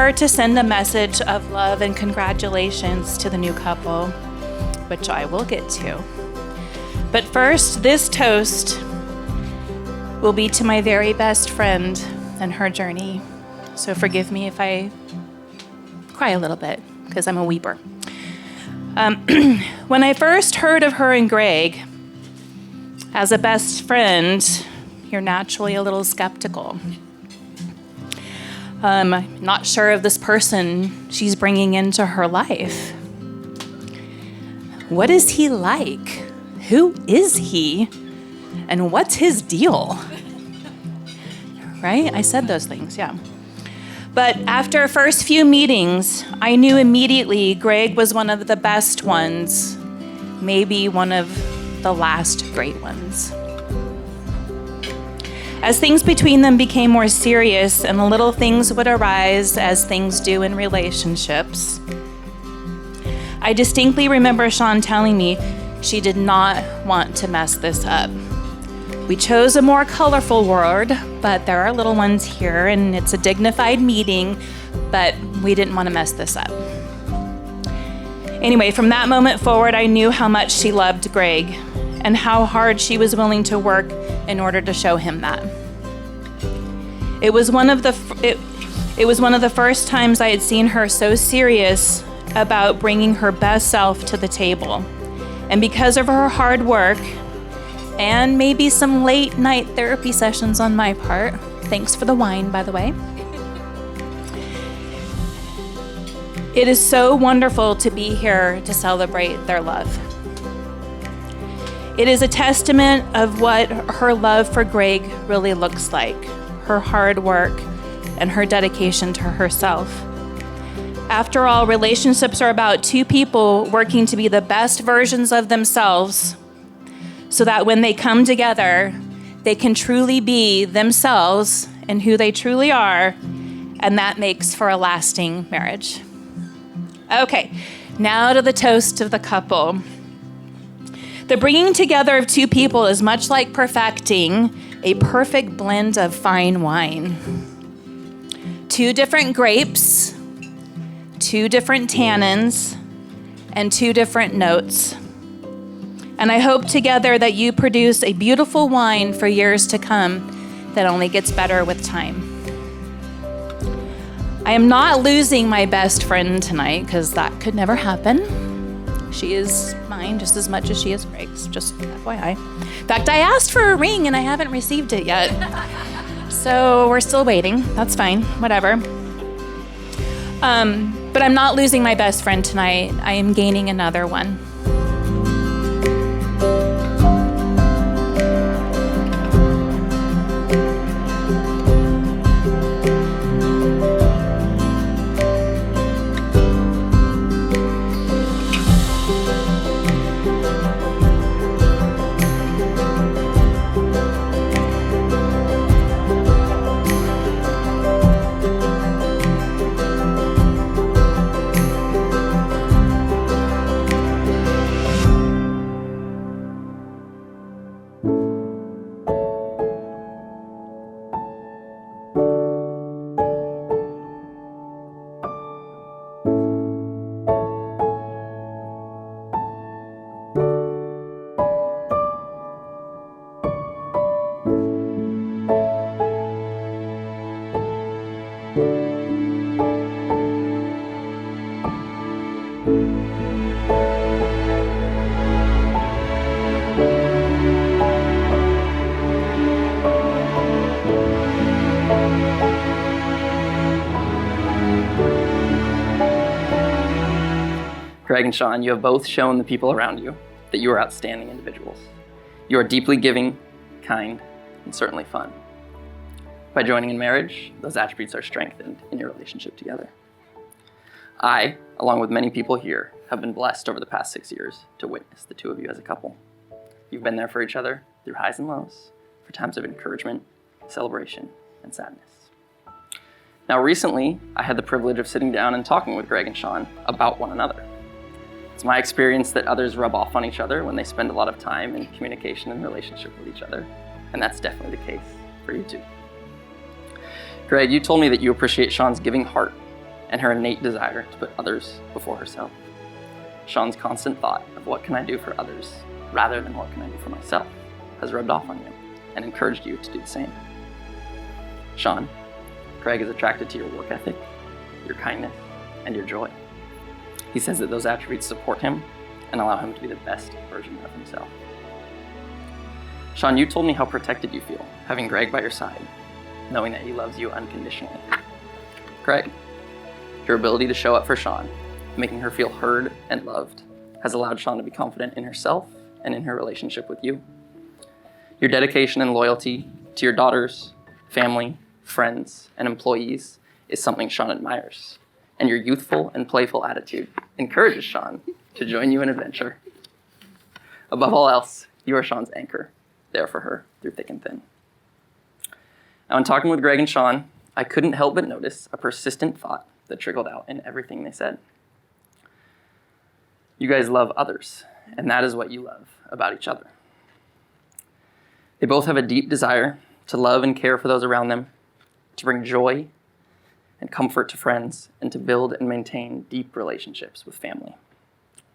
her to send a message of love and congratulations to the new couple, which I will get to. But first, this toast will be to my very best friend and her journey. So forgive me if I cry a little bit, because I'm a weeper. When I first heard of her and Greg as a best friend, you're naturally a little skeptical. Not sure of this person she's bringing into her life. What is he like? Who is he? And what's his deal? Right? I said those things, yeah. But after first few meetings, I knew immediately Greg was one of the best ones, maybe one of the last great ones. As things between them became more serious and the little things would arise as things do in relationships, I distinctly remember Shawn telling me she did not want to mess this up. We chose a more colorful word, but there are little ones here, and it's a dignified meeting, but we didn't want to mess this up. Anyway, from that moment forward, I knew how much she loved Greg and how hard she was willing to work in order to show him that. It was one of the first times I had seen her so serious about bringing her best self to the table. And because of her hard work, and maybe some late night therapy sessions on my part. Thanks for the wine, by the way. It is so wonderful to be here to celebrate their love. It is a testament of what her love for Greg really looks like, her hard work and her dedication to herself. After all, relationships are about two people working to be the best versions of themselves, so that when they come together, they can truly be themselves and who they truly are, and that makes for a lasting marriage. Okay, now to the toast of the couple. The bringing together of two people is much like perfecting a perfect blend of fine wine. Two different grapes, two different tannins, and two different notes. And I hope together that you produce a beautiful wine for years to come that only gets better with time. I am not losing my best friend tonight, because that could never happen. She is mine just as much as she is Greg's, just FYI. In fact, I asked for a ring and I haven't received it yet. So we're still waiting. That's fine, whatever. But I'm not losing my best friend tonight. I am gaining another one. Greg and Shawn, you have both shown the people around you that you are outstanding individuals. You are deeply giving, kind, and certainly fun. By joining in marriage, those attributes are strengthened in your relationship together. I, along with many people here, have been blessed over the past 6 years to witness the two of you as a couple. You've been there for each other through highs and lows, for times of encouragement, celebration, and sadness. Now recently, I had the privilege of sitting down and talking with Greg and Shawn about one another. It's my experience that others rub off on each other when they spend a lot of time in communication and relationship with each other, and that's definitely the case for you two. Greg, you told me that you appreciate Shawn's giving heart and her innate desire to put others before herself. Shawn's constant thought of what can I do for others rather than what can I do for myself has rubbed off on you and encouraged you to do the same. Shawn, Greg is attracted to your work ethic, your kindness, and your joy. He says that those attributes support him and allow him to be the best version of himself. Shawn, you told me how protected you feel having Greg by your side, knowing that he loves you unconditionally. Greg, your ability to show up for Shawn, making her feel heard and loved, has allowed Shawn to be confident in herself and in her relationship with you. Your dedication and loyalty to your daughters, family, friends, and employees is something Shawn admires, and your youthful and playful attitude encourages Shawn to join you in adventure. Above all else, you are Shawn's anchor, there for her through thick and thin. Now, in talking with Greg and Shawn, I couldn't help but notice a persistent thought that trickled out in everything they said. You guys love others, and that is what you love about each other. They both have a deep desire to love and care for those around them, to bring joy and comfort to friends, and to build and maintain deep relationships with family.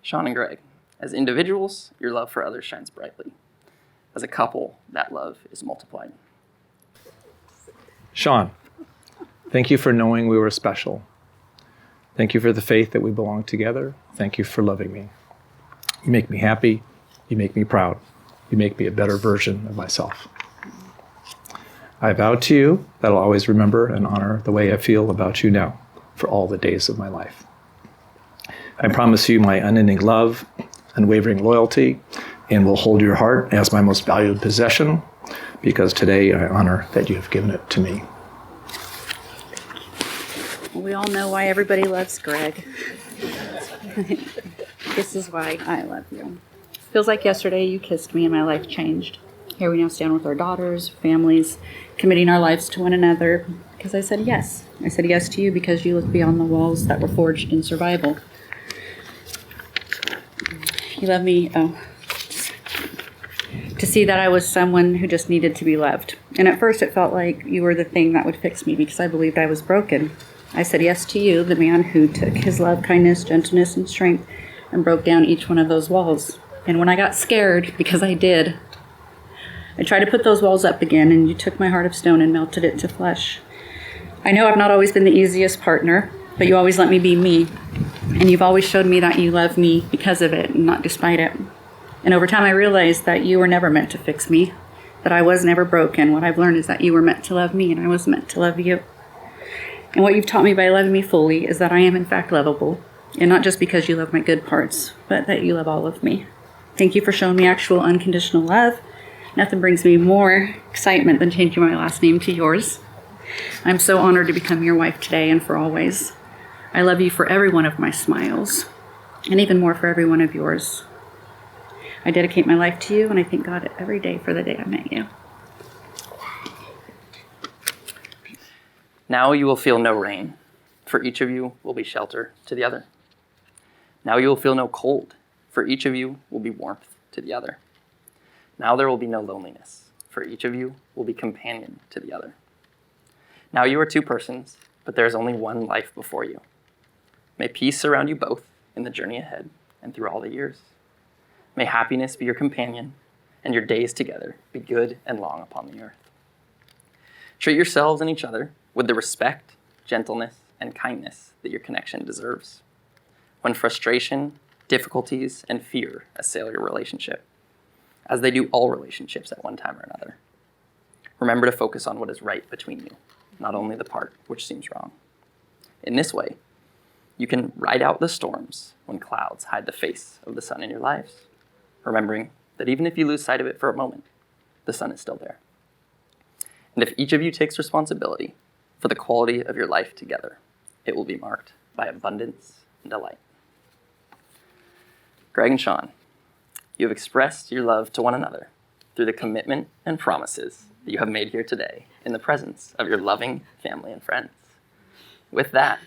Shawn and Greg, as individuals, your love for others shines brightly. As a couple, that love is multiplied. Shawn, thank you for knowing we were special. Thank you for the faith that we belong together. Thank you for loving me. You make me happy. You make me proud. You make me a better version of myself. I vow to you that I'll always remember and honor the way I feel about you now for all the days of my life. I promise you my unending love, unwavering loyalty, and will hold your heart as my most valued possession, because today I honor that you have given it to me. We all know why everybody loves Greg. This is why I love you. Feels like yesterday you kissed me and my life changed. Here we now stand with our daughters, families, committing our lives to one another because I said yes. I said yes to you because you look beyond the walls that were forged in survival. You love me to see that I was someone who just needed to be loved. And at first it felt like you were the thing that would fix me because I believed I was broken. I said yes to you, the man who took his love, kindness, gentleness, and strength and broke down each one of those walls. And when I got scared, because I did, I tried to put those walls up again, and you took my heart of stone and melted it to flesh. I know I've not always been the easiest partner, but you always let me be me. And you've always showed me that you love me because of it and not despite it. And over time I realized that you were never meant to fix me, that I was never broken. What I've learned is that you were meant to love me and I was meant to love you. And what you've taught me by loving me fully is that I am in fact lovable. And not just because you love my good parts, but that you love all of me. Thank you for showing me actual unconditional love. Nothing brings me more excitement than changing my last name to yours. I'm so honored to become your wife today and for always. I love you for every one of my smiles, and even more for every one of yours. I dedicate my life to you, and I thank God every day for the day I met you. Now you will feel no rain, for each of you will be shelter to the other. Now you will feel no cold, for each of you will be warmth to the other. Now there will be no loneliness, for each of you will be companion to the other. Now you are two persons, but there is only one life before you. May peace surround you both in the journey ahead and through all the years. May happiness be your companion, and your days together be good and long upon the earth. Treat yourselves and each other with the respect, gentleness, and kindness that your connection deserves. When frustration, difficulties, and fear assail your relationship, as they do all relationships at one time or another, remember to focus on what is right between you, not only the part which seems wrong. In this way, you can ride out the storms when clouds hide the face of the sun in your lives, remembering that even if you lose sight of it for a moment, the sun is still there. And if each of you takes responsibility for the quality of your life together, it will be marked by abundance and delight. Greg and Shawn, you have expressed your love to one another through the commitment and promises that you have made here today in the presence of your loving family and friends. With that,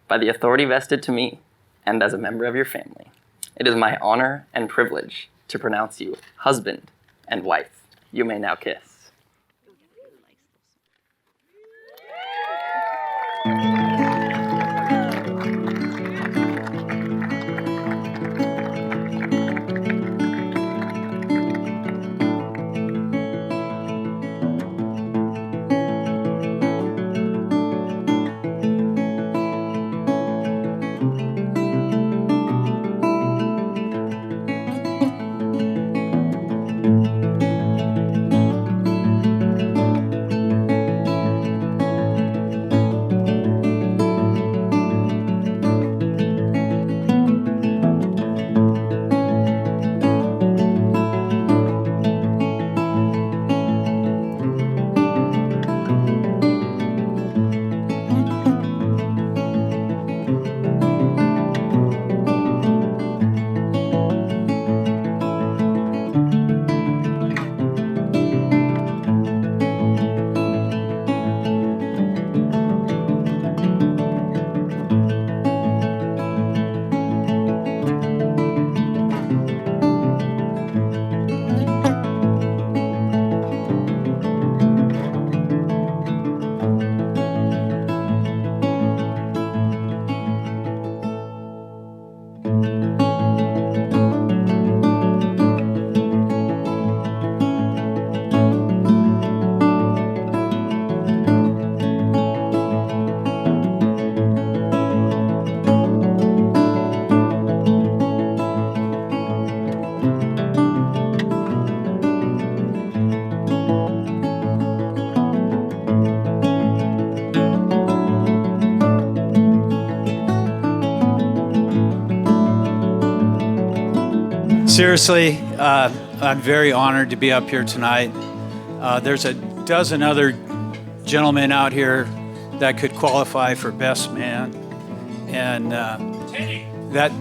by the authority vested to me and as a member of your family, it is my honor and privilege to pronounce you husband and wife. You may now kiss. Seriously, I'm very honored to be up here tonight. There's a dozen other gentlemen out here that could qualify for best man, and that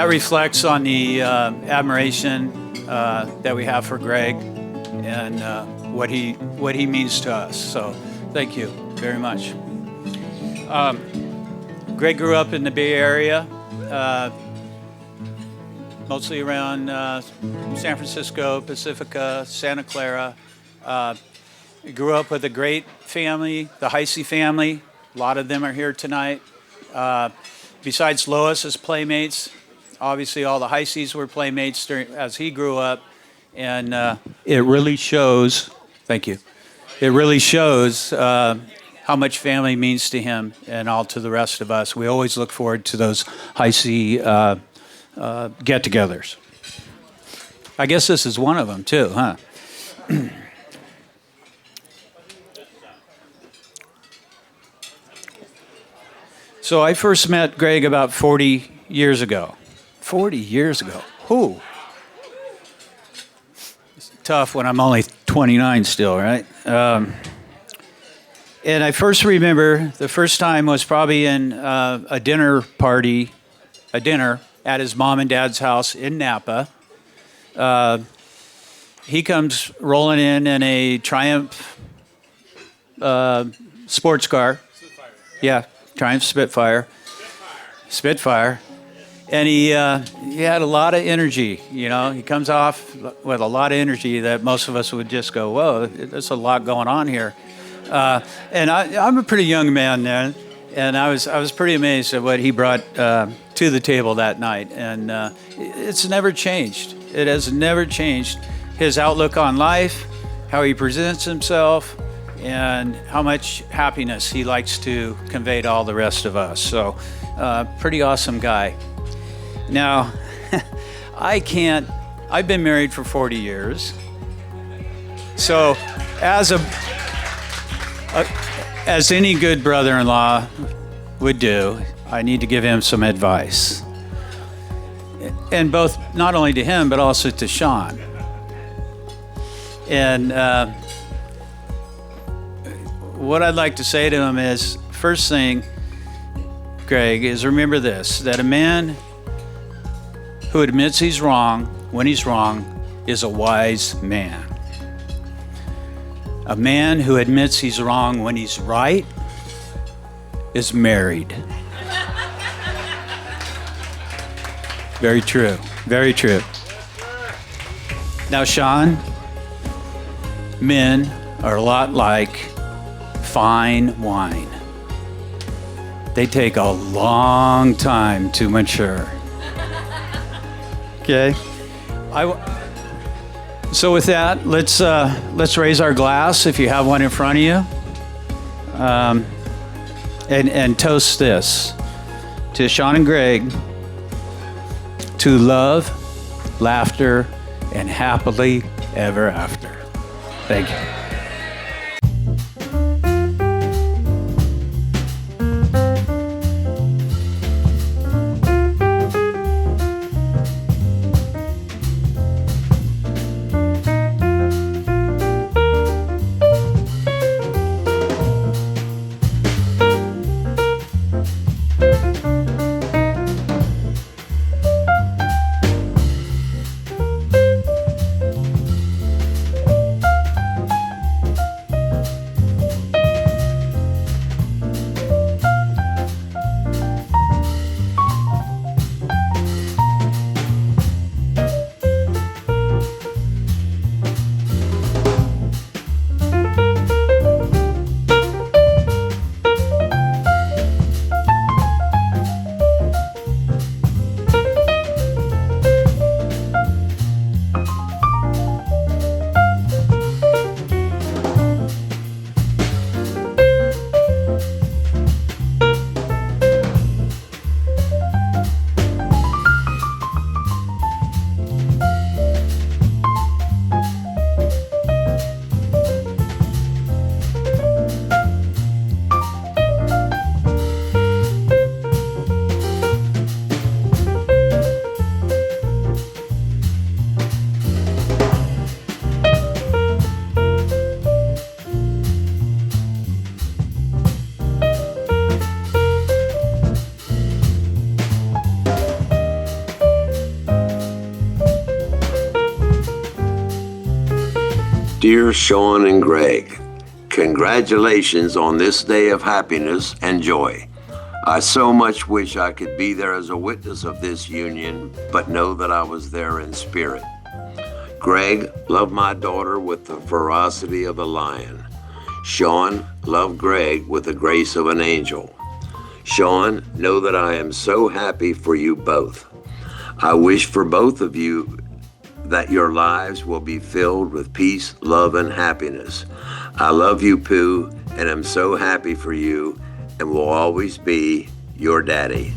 reflects on the admiration that we have for Greg and what he means to us. So, thank you very much. Greg grew up in the Bay Area. Mostly around San Francisco, Pacifica, Santa Clara. He grew up with a great family, the Heisey family. A lot of them are here tonight. Besides Lois's playmates, obviously all the Heiseys were playmates as he grew up. And it really shows, thank you, it really shows how much family means to him and all to the rest of us. We always look forward to those Heisey get-togethers. I guess this is one of them too, huh? So I first met Greg about 40 years ago. 40 years ago. Whew. It's tough when I'm only 29 still, right? And I first remember the first time was probably in a dinner at his mom and dad's house in Napa. He comes rolling in a Triumph sports car. Spitfire. Yeah, Triumph Spitfire. And he had a lot of energy, you know. He comes off with a lot of energy that most of us would just go, whoa, there's a lot going on here. And I'm a pretty young man then, and I was pretty amazed at what he brought to the table that night. And it's never changed. It has never changed. His outlook on life, how he presents himself, and how much happiness he likes to convey to all the rest of us. So, pretty awesome guy. Now, I've been married for 40 years. So, as any good brother-in-law would do, I need to give him some advice. And both, not only to him, but also to Shawn. And what I'd like to say to him is, first thing, Greg, is remember this, that a man who admits he's wrong when he's wrong is a wise man. A man who admits he's wrong when he's right is married. Very true. Very true. Now, Shawn, men are a lot like fine wine. They take a long time to mature. Okay? So with that, let's raise our glass if you have one in front of you, and toast this to Shawn and Greg, to love, laughter, and happily ever after. Thank you. Dear Shawn and Greg, congratulations on this day of happiness and joy. I so much wish I could be there as a witness of this union, but know that I was there in spirit. Greg, love my daughter with the ferocity of a lion. Shawn, love Greg with the grace of an angel. Shawn, know that I am so happy for you both. I wish for both of you that your lives will be filled with peace, love, and happiness. I love you, Pooh, and am so happy for you and will always be your daddy.